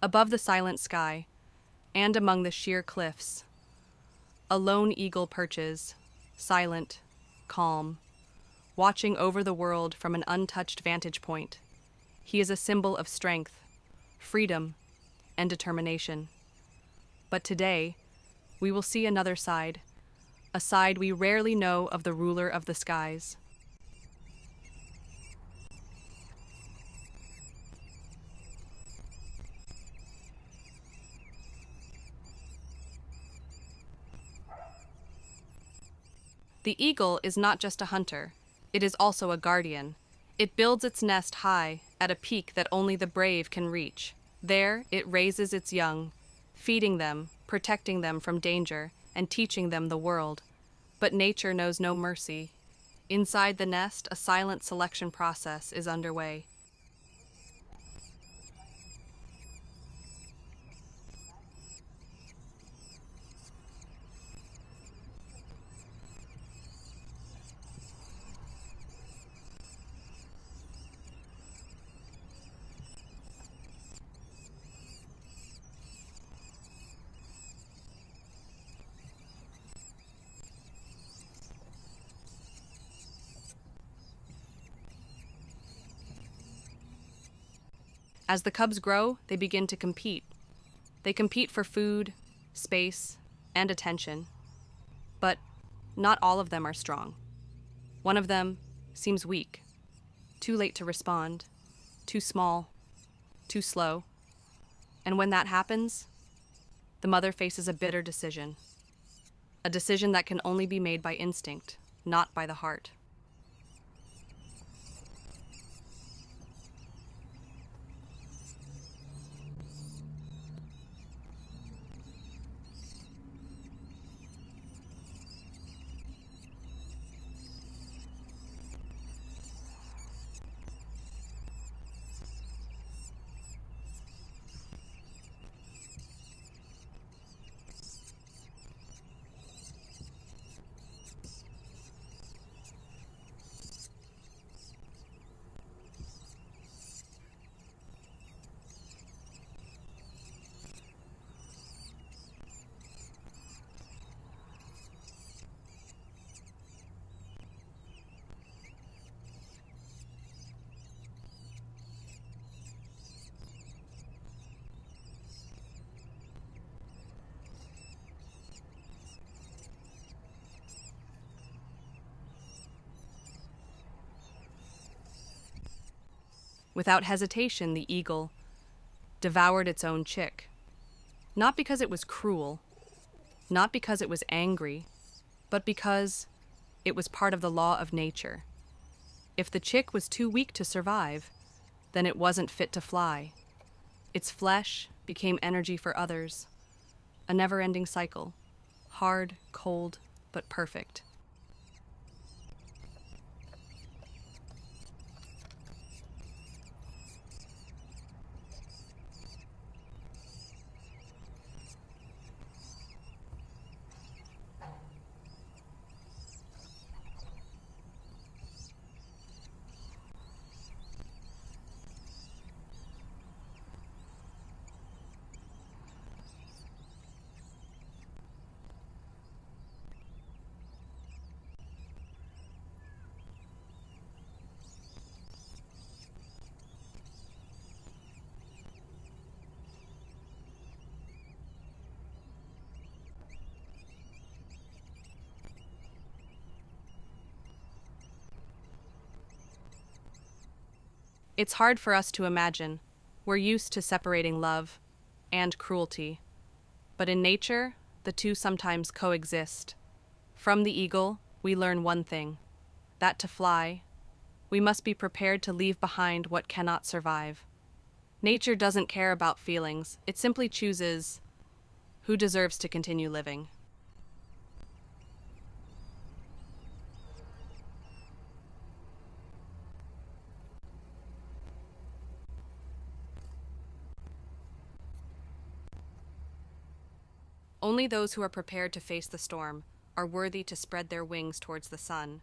Above the silent sky, and among the sheer cliffs, a lone eagle perches, silent, calm, watching over the world from an untouched vantage point. He is a symbol of strength, freedom, and determination. But today, we will see another side, a side we rarely know of the ruler of the skies. The eagle is not just a hunter, it is also a guardian. It builds its nest high, at a peak that only the brave can reach. There, it raises its young, feeding them, protecting them from danger, and teaching them the world. But nature knows no mercy. Inside the nest, a silent selection process is underway. As the cubs grow, they begin to compete. They compete for food, space, and attention. But not all of them are strong. One of them seems weak, too late to respond, too small, too slow. And when that happens, the mother faces a bitter decision. A decision that can only be made by instinct, not by the heart. Without hesitation, the eagle devoured its own chick. Not because it was cruel, not because it was angry, but because it was part of the law of nature. If the chick was too weak to survive, then it wasn't fit to fly. Its flesh became energy for others, a never-ending cycle, hard, cold, but perfect. It's hard for us to imagine. We're used to separating love and cruelty. But in nature, the two sometimes coexist. From the eagle, we learn one thing, that to fly, we must be prepared to leave behind what cannot survive. Nature doesn't care about feelings, it simply chooses who deserves to continue living. Only those who are prepared to face the storm are worthy to spread their wings towards the sun.